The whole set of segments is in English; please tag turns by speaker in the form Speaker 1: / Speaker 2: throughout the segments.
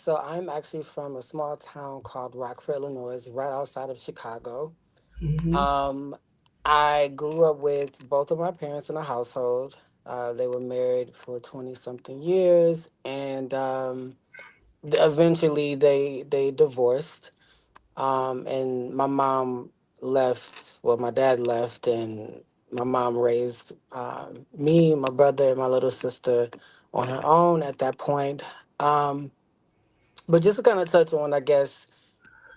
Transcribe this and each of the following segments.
Speaker 1: So I'm actually from a small town called Rockford, Illinois, right outside of Chicago.
Speaker 2: Hmm.
Speaker 1: Um, I grew up with both of my parents in a household. They were married for 20 something years, and eventually they divorced. And my mom left. Well, my dad left, and my mom raised me, my brother, and my little sister on her own at that point. Um, but just to kind of touch on, I guess,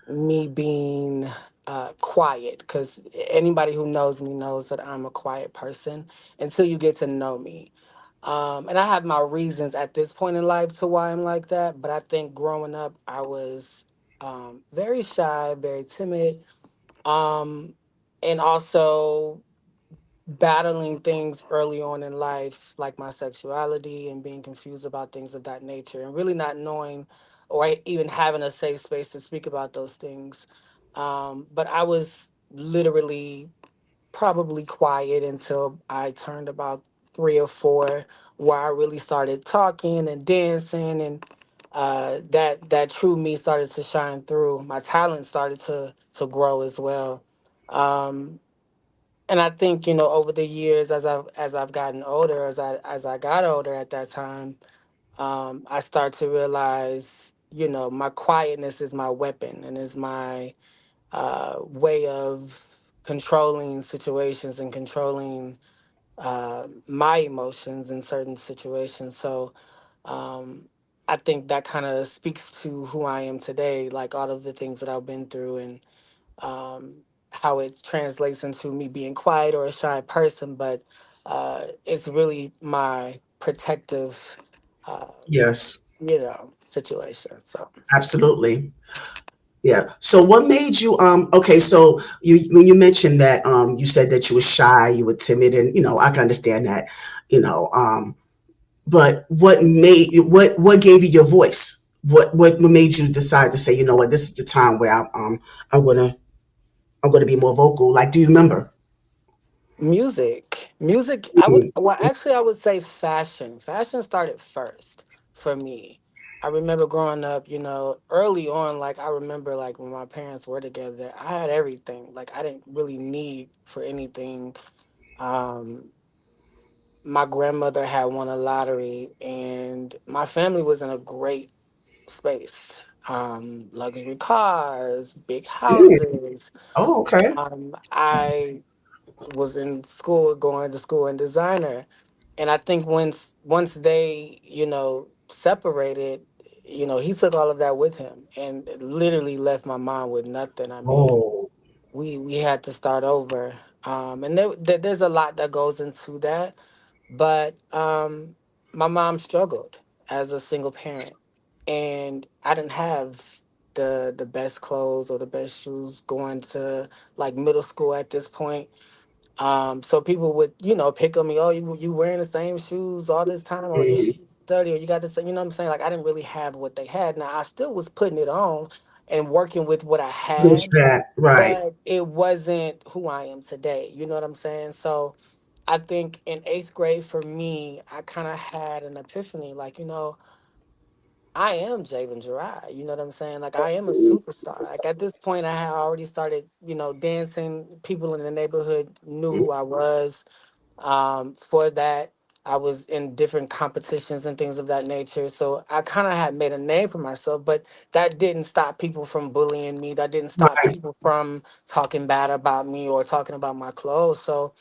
Speaker 1: me being quiet, because anybody who knows me knows that I'm a quiet person until you get to know me. And I have my reasons at this point in life to why I'm like that. But I think growing up, I was very shy, very timid, um, and also battling things early on in life, like my sexuality and being confused about things of that nature, and really not knowing or even having a safe space to speak about those things. But I was literally probably quiet until I turned about 3 or 4, where I really started talking and dancing, and that true me started to shine through. My talent started to grow as well. Um, and I think, over the years, as I've gotten older, as I got older at that time, I start to realize, my quietness is my weapon and is my way of controlling situations and controlling my emotions in certain situations. So I think that kind of speaks to who I am today, like all of the things that I've been through, and um, how it translates into me being quiet or a shy person. But it's really my protective, uh,
Speaker 2: Yes,
Speaker 1: situation. So
Speaker 2: absolutely. Yeah. So what made you okay, so you when you mentioned that you said that you were shy, you were timid, and I can understand that, you know, but what gave you your voice? What made you decide to say, you know what, this is the time where I'm gonna I'm gonna be more vocal? Like, do you remember?
Speaker 1: music.
Speaker 2: Mm.
Speaker 1: I would say fashion. Fashion started first for me. I remember growing up, early on, like I remember like when my parents were together, I had everything. Like I didn't really need for anything. Um, my grandmother had won a lottery, and my family was in a great space. Luxury cars, big
Speaker 2: Mm.
Speaker 1: houses.
Speaker 2: Oh, okay.
Speaker 1: I was in school, going to school in designer, and I think once they, separated, he took all of that with him and literally left my mom with nothing. I mean,
Speaker 2: Oh,
Speaker 1: we had to start over, and there's a lot that goes into that, but my mom struggled as a single parent, and I didn't have the best clothes or the best shoes going to like middle school at this point. So people would, pick on me, oh, you wearing the same shoes all this time, or your
Speaker 2: mm,
Speaker 1: shoes dirty, or you got this, you know what I'm saying? Like I didn't really have what they had. Now I still was putting it on and working with what I
Speaker 2: was
Speaker 1: had,
Speaker 2: that right?
Speaker 1: but it wasn't who I am today. You know what I'm saying? So I think in 8th grade for me, I kind of had an epiphany, like, I am Javen Jerrod. You know what I'm saying? Like I am a superstar. Like at this point, I had already started, dancing. People in the neighborhood knew who I was. For that, I was in different competitions and things of that nature. So I kind of had made a name for myself, but that didn't stop people from bullying me. That didn't stop
Speaker 2: Right.
Speaker 1: people from talking bad about me or talking about my clothes. So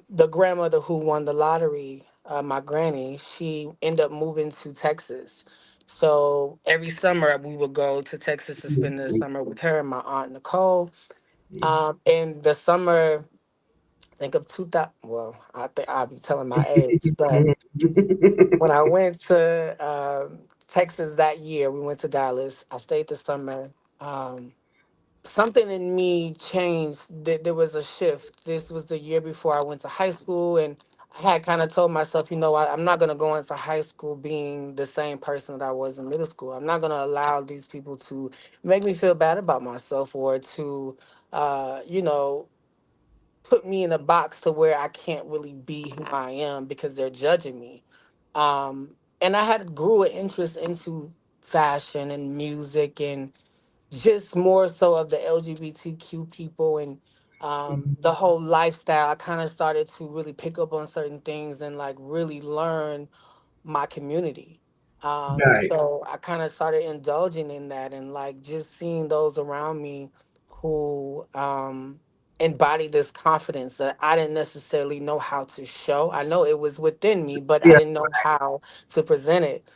Speaker 1: the grandmother who won the lottery, my granny, she ended up moving to Texas. So every summer we would go to Texas to spend the summer with her and my aunt Nicole. In the summer, I think of 2000. Well, I think I'll be telling my age, but when I went to Texas that year, we went to Dallas. I stayed the summer. Um, Something in me changed. There was a shift. This was the year before I went to high school, and I had kind of told myself, I'm not going to go into high school being the same person that I was in middle school. I'm not going to allow these people to make me feel bad about myself, or to, put me in a box to where I can't really be who I am because they're judging me. And I had grew an interest into fashion and music and just more so of the LGBTQ people and the whole lifestyle. I kind of started to really pick up on certain things and like really learn my community.
Speaker 2: Right.
Speaker 1: So I kind of started indulging in that and like just seeing those around me who embody this confidence that I didn't necessarily know how to show. I know it was within me, but I
Speaker 2: Yeah.
Speaker 1: didn't know how to present it.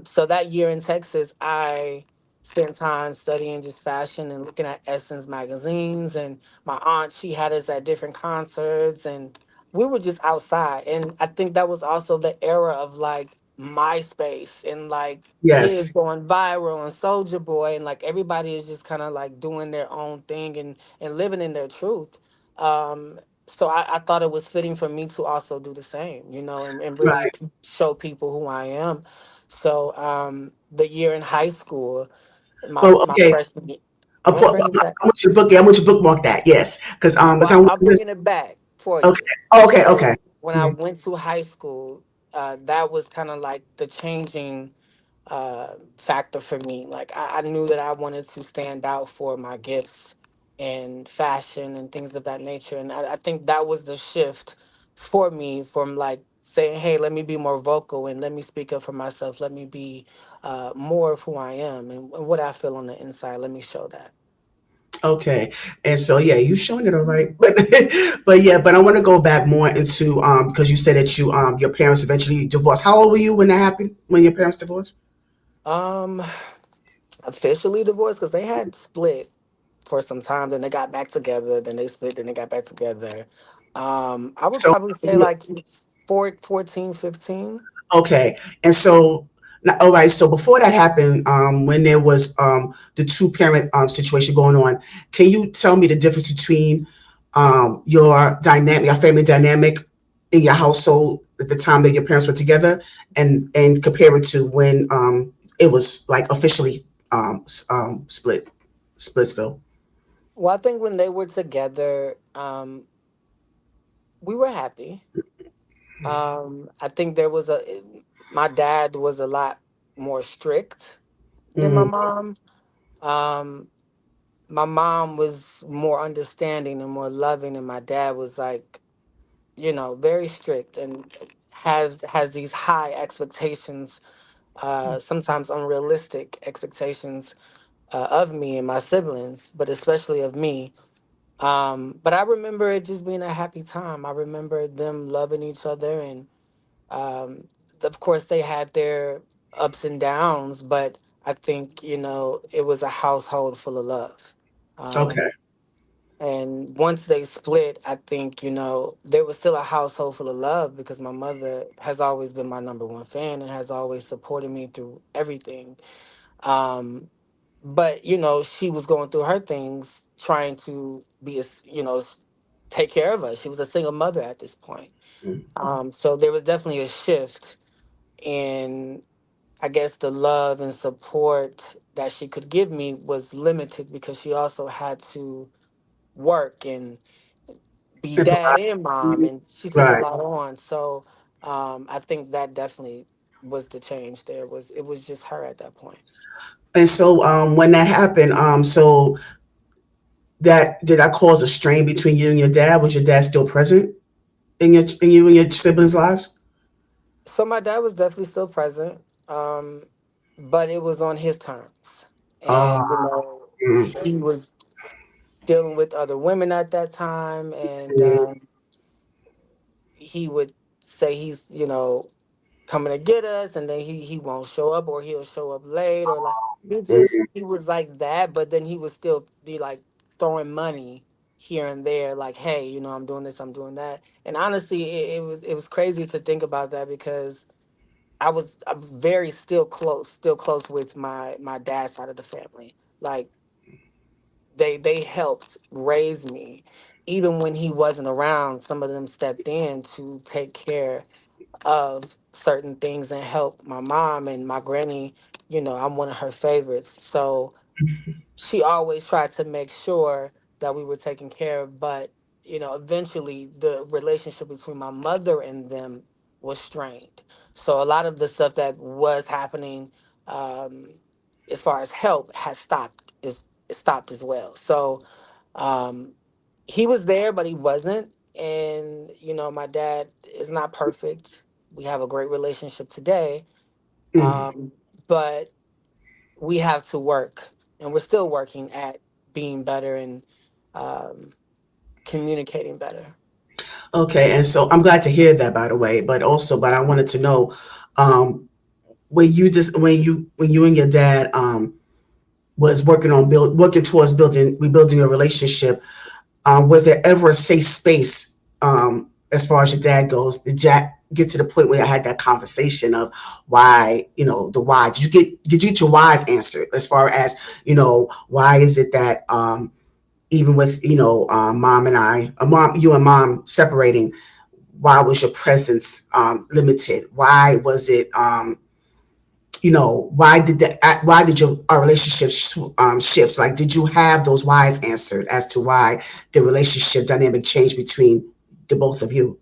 Speaker 1: So that year in Texas, I spent time studying just fashion and looking at Essence magazines. And my aunt, she had us at different concerts, and we were just outside. And I think that was also the era of like MySpace and like kids
Speaker 2: Yes.
Speaker 1: going viral and Soldier Boy, and like everybody is just kind of like doing their own thing and living in their truth. So I thought it was fitting for me to also do the same, and really
Speaker 2: Right.
Speaker 1: show people who I am. So the year in high school,
Speaker 2: Well,
Speaker 1: my
Speaker 2: okay.
Speaker 1: freshman year, I'm gonna bring it back.
Speaker 2: I want you to book. Yeah, I want you to bookmark that. Yes, because as I
Speaker 1: Well,
Speaker 2: want
Speaker 1: I'm
Speaker 2: this.
Speaker 1: bringing it back for
Speaker 2: Okay.
Speaker 1: you.
Speaker 2: Oh, okay. Okay.
Speaker 1: So when I
Speaker 2: Mhm.
Speaker 1: went to high school, that was kind of like the changing factor for me. Like I knew that I wanted to stand out for my gifts and fashion and things of that nature, and I think that was the shift for me from like saying, "Hey, let me be more vocal and let me speak up for myself. Let me be more of who I am and what I feel on the inside. Let me show that."
Speaker 2: Okay. And so yeah, you showing it all right, but yeah, but I want to go back more into because you said that your parents eventually divorced. How old were you when that happened? When your parents divorced?
Speaker 1: Um, Officially divorced because they had split for some time. Then they got back together. Then they split. Then they got back together. I would
Speaker 2: So
Speaker 1: probably say like 14, 15.
Speaker 2: okay, and so all right. So before that happened, when there was the two parent situation going on, can you tell me the difference between your dynamic, your family dynamic in your household at the time that your parents were together, and compare it to when it was like officially Splitsville.
Speaker 1: Well, I think when they were together, we were happy. I think there was my dad was a lot more strict than my
Speaker 2: Mm-hmm.
Speaker 1: mom. Um, my mom was more understanding and more loving, and my dad was like, very strict and has these high expectations, sometimes unrealistic expectations of me and my siblings, but especially of me. But I remember it just being a happy time. I remember them loving each other, and of course they had their ups and downs, but I think it was a household full of love.
Speaker 2: Okay.
Speaker 1: Um, and once they split, I think, there was still a household full of love because my mother has always been my number one fan and has always supported me through everything. Um, but, she was going through her things, trying to take care of us. She was a single mother at this point. So there was definitely a shift in, I guess, the love and support that she could give me was limited because she also had to work and be
Speaker 2: And
Speaker 1: dad and mom, and she took a
Speaker 2: right.
Speaker 1: lot on. So I think that definitely was the change. There was it was just her at that point.
Speaker 2: And so when that happened, so that did that cause a strain between you and your dad? Was your dad still present in you and your siblings' lives?
Speaker 1: So my dad was definitely still present, but it was on his terms,
Speaker 2: Uh,
Speaker 1: and
Speaker 2: mm,
Speaker 1: he was dealing with other women at that time, and
Speaker 2: mm,
Speaker 1: he would say he's coming to get us, and then he won't show up, or he'll show up late, or like
Speaker 2: mm.
Speaker 1: he was like that, but then he would still be like throwing money here and there, like, hey, I'm doing this, I'm doing that. And honestly, it was crazy to think about that because I'm very still close with my dad's side of the family. Like they helped raise me. Even when he wasn't around, some of them stepped in to take care of certain things and help my mom and my granny. I'm one of her favorites. So she always tried to make sure that we were taken care of. But, eventually the relationship between my mother and them was strained. So a lot of the stuff that was happening um, as far as help has stopped is stopped as well. So um, he was there, but he wasn't. And my dad is not perfect. We have a great relationship today,
Speaker 2: Mm.
Speaker 1: but we have to work, and we're still working at being better and um, communicating better.
Speaker 2: Okay, and so I'm glad to hear that, by the way. But I wanted to know, um, when you and your dad was working towards rebuilding a relationship. Was there ever a safe space, as far as your dad goes? Did Jack get to the point where I had that conversation of why, the why? Did you get your whys answered, as far as, why is it that, even with, you and mom separating, why was your presence limited? Why was it, why did your our relationship shift? Like, did you have those whys answered as to why the relationship dynamic changed between the both of you?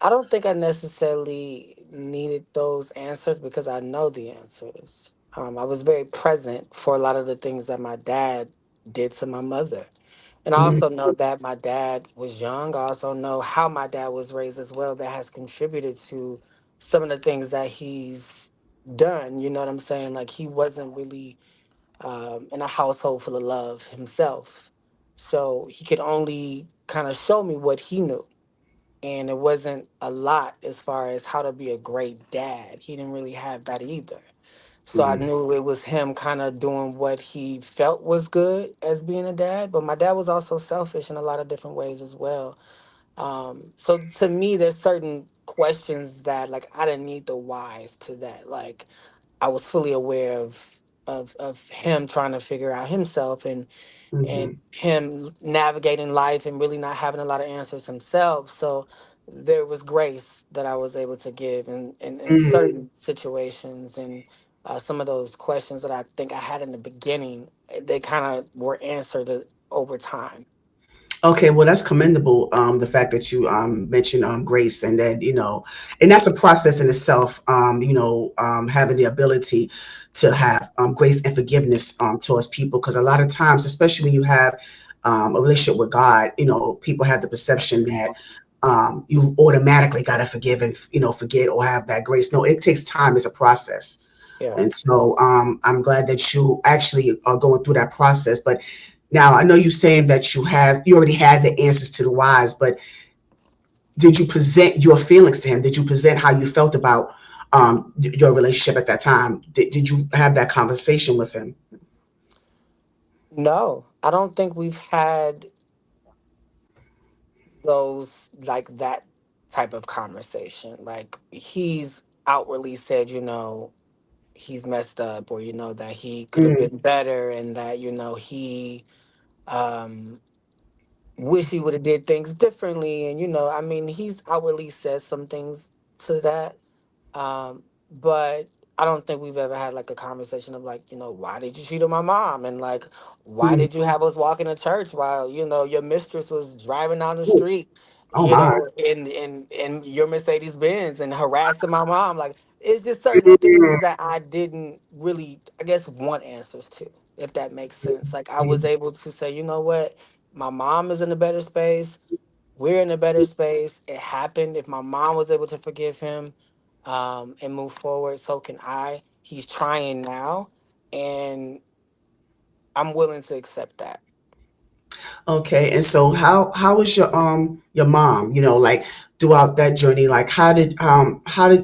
Speaker 1: I don't think I necessarily needed those answers because I know the answers. I was very present for a lot of the things that my dad did to my mother. And I
Speaker 2: Mm,
Speaker 1: also know that my dad was young. I also know how my dad was raised as well, that has contributed to some of the things that he's done. You know what I'm saying? Like, he wasn't really in a household full of love himself. So he could only kind of show me what he knew. And it wasn't a lot as far as how to be a great dad. He didn't really have that either. So I
Speaker 2: mm,
Speaker 1: knew it was him kind of doing what he felt was good as being a dad. But my dad was also selfish in a lot of different ways as well. So to me, there's certain questions that, like, I didn't need the whys to that. Like, I was fully aware of him trying to figure out himself, and
Speaker 2: mhm,
Speaker 1: him navigating life and really not having a lot of answers himself. So there was grace that I was able to give in
Speaker 2: mm.
Speaker 1: certain situations, and some of those questions that I think I had in the beginning, they kind of were answered over time.
Speaker 2: Okay, well, that's commendable. The fact that you mentioned grace, and that, and that's a process in itself. Having the ability to have grace and forgiveness towards people, because a lot of times, especially when you have a relationship with God, people have the perception that you automatically got to forgive and, forget or have that grace. No, it takes time. It's a process.
Speaker 1: Yeah.
Speaker 2: And so I'm glad that you actually are going through that process. But now I know you're saying that you already had the answers to the whys, but did you present your feelings to him? Did you present how you felt about your relationship at that time? Did you have that conversation with him?
Speaker 1: No, I don't think we've had those, like, that type of conversation. Like, he's outwardly said, he's messed up, or that he could have
Speaker 2: Mm,
Speaker 1: been better, and that he um wish he would have did things differently. And I mean, he's outwardly said some things to that, but I don't think we've ever had like a conversation of, like, why did you cheat on my mom? And, like, why
Speaker 2: mm,
Speaker 1: did you have us walking to church while, your mistress was driving down the
Speaker 2: ooh,
Speaker 1: street,
Speaker 2: oh my.
Speaker 1: in your Mercedes Benz, and harassing my mom? Like, it's just certain
Speaker 2: Mm,
Speaker 1: things that I didn't really, I guess, want answers to, if that makes sense. Like, I was
Speaker 2: mm.
Speaker 1: able to say, you know what, my mom is in a better space. We're in a better space. It happened. If my mom was able to forgive him, and move forward, so can I. He's trying now, and I'm willing to accept that.
Speaker 2: Okay, and so how was your mom? Like, throughout that journey, like, how did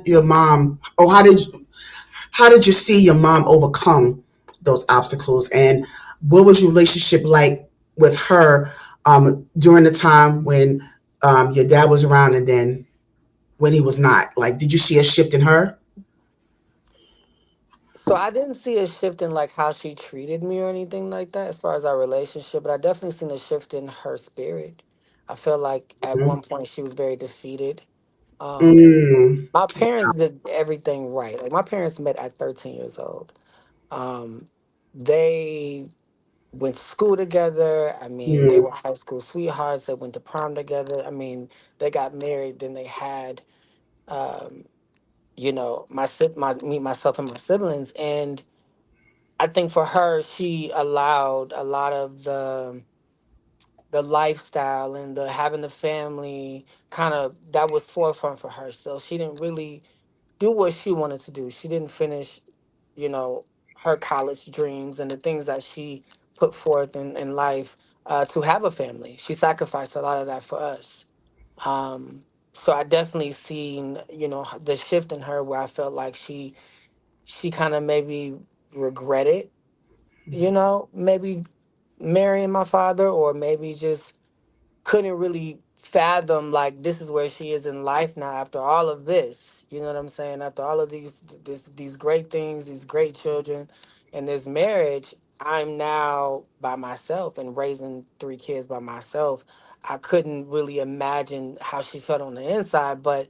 Speaker 2: your mom, or how did you see your mom overcome those obstacles? And what was your relationship like with her during the time when your dad was around, and then when he was not? Like, did you see a shift in her?
Speaker 1: So I didn't see a shift in, like, how she treated me or anything like that as far as our relationship, but I definitely seen a shift in her spirit. I feel like at
Speaker 2: Mhm.
Speaker 1: one point she was very defeated. Um,
Speaker 2: Mm,
Speaker 1: my parents did everything right. Like, my parents met at 13 years old. Um, they went to school together. I mean, they
Speaker 2: mm,
Speaker 1: were high school sweethearts. They went to prom together. I mean, they got married. Then they had um, me, myself, and my siblings. And I think for her, she allowed a lot of the lifestyle and the having the family kind of that was forefront for her. So she didn't really do what she wanted to do. She didn't finish, you know, her college dreams and the things that she put forth in life to have a family. She sacrificed a lot of that for us. So I definitely seen, the shift in her where I felt like she kind of maybe regretted, maybe marrying my father, or maybe just couldn't really fathom like this is where she is in life now after all of this. You know what I'm saying? After all of these great things, these great children, and this marriage, I'm now by myself and raising three kids by myself. I couldn't really imagine how she felt on the inside, but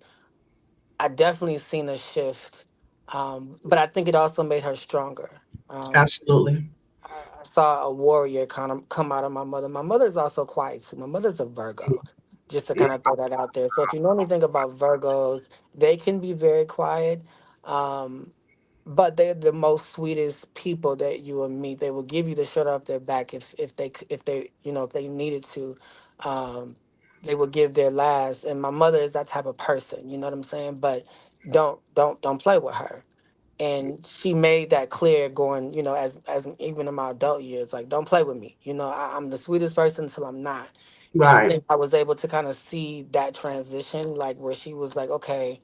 Speaker 1: I definitely seen a shift. But I think it also made her stronger. Um,
Speaker 2: Absolutely.
Speaker 1: I saw a warrior kind of come out of my mother. My mother's also quiet too. My mother's a Virgo, just to kind of throw that out there. So if you know anything about Virgos, they can be very quiet, um, but they're the most sweetest people that you will meet. They will give you the shirt off their back if they needed to. Um, they will give their last. And my mother is that type of person. You know what I'm saying? But don't play with her, and she made that clear going, as even in my adult years, like don't play with me. I'm the sweetest person until I'm not. And I
Speaker 2: Right.
Speaker 1: think I was able to kind of see that transition, like where she was like, okay,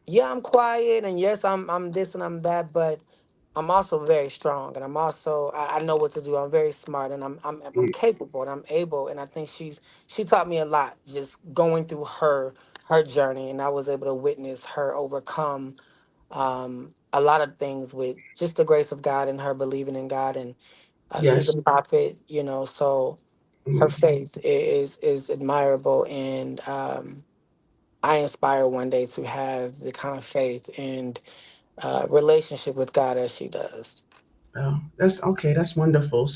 Speaker 1: yeah, I'm quiet, and yes, I'm this and I'm that, but I'm also very strong, and I know what to do. I'm very smart, and I'm capable, and I'm able. And I think she taught me a lot just going through her journey, and I was able to witness her overcome a lot of things with just the grace of God and her believing in God. And she's a
Speaker 2: Yes.
Speaker 1: prophet, so her
Speaker 2: Mhm.
Speaker 1: faith is admirable. And I inspire one day to have the kind of faith and relationship with God as she does.
Speaker 2: That's okay. That's wonderful.